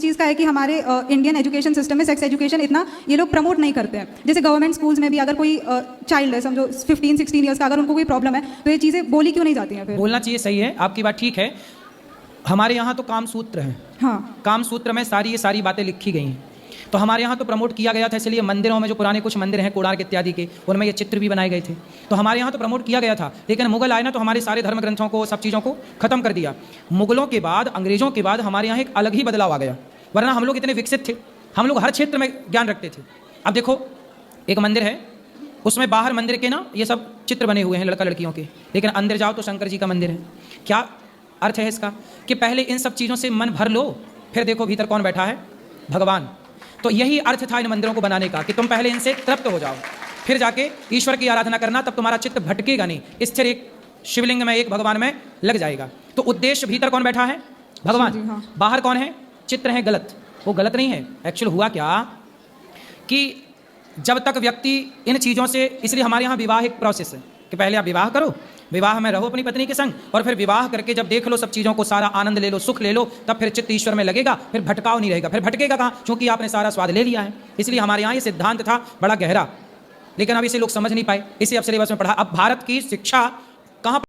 चीज़ का है कि हमारे इंडियन एजुकेशन सिस्टम में सेक्स एजुकेशन इतना ये लोग प्रमोट नहीं करते हैं। जैसे गवर्नमेंट स्कूल्स में भी अगर कोई चाइल्ड है, समझो 15-16 ईयर्स का, अगर उनको कोई प्रॉब्लम है तो ये चीज़ें बोली क्यों नहीं जाती हैं? फिर बोलना चाहिए, सही है, आपकी बात ठीक है। हमारे यहाँ तो काम सूत्र है, हाँ, काम सूत्र में ये सारी बातें लिखी गई हैं। तो हमारे यहाँ तो प्रमोट किया गया था, इसलिए मंदिरों में जो पुराने कुछ मंदिर हैं कोणार्क इत्यादि के, उनमें ये चित्र भी बनाए गए थे। तो हमारे यहाँ तो प्रमोट किया गया था। लेकिन मुगल आए ना तो हमारे सारे धर्म ग्रंथों को, सब चीज़ों को खत्म कर दिया। मुगलों के बाद, अंग्रेज़ों के बाद हमारे यहाँ एक अलग ही बदलाव आ गया। वरना हम लोग इतने विकसित थे, हम लोग हर क्षेत्र में ज्ञान रखते थे। अब देखो, एक मंदिर है, उसमें बाहर मंदिर के ना ये सब चित्र बने हुए हैं लड़का लड़कियों के, लेकिन अंदर जाओ तो शंकर जी का मंदिर है। क्या अर्थ है इसका? कि पहले इन सब चीज़ों से मन भर लो, फिर देखो भीतर कौन बैठा है, भगवान। तो यही अर्थ था इन मंदिरों को बनाने का, कि तुम पहले इनसे तृप्त हो जाओ, फिर जाके ईश्वर की आराधना करना, तब तुम्हारा चित्त भटकेगा नहीं, स्थिर एक शिवलिंग में, एक भगवान में लग जाएगा। तो उद्देश्य, भीतर कौन बैठा है, भगवान, हाँ। बाहर कौन है, चित्र है गलत। वो गलत नहीं है। एक्चुअल हुआ क्या कि जब तक व्यक्ति इन चीज़ों से, इसलिए हमारे यहाँ विवाह एक प्रोसेस है कि पहले आप विवाह करो, विवाह में रहो अपनी पत्नी के संग, और फिर विवाह करके जब देख लो सब चीज़ों को, सारा आनंद ले लो, सुख ले लो, तब फिर चित्त ईश्वर में लगेगा, फिर भटकाव नहीं रहेगा। फिर भटकेगा कहाँ? क्योंकि आपने सारा स्वाद ले लिया है। इसलिए हमारे यहाँ ये सिद्धांत था बड़ा गहरा, लेकिन अब इसे लोग समझ नहीं पाए। इसे अब सिलेबस में पढ़ा। अब भारत की शिक्षा कहाँ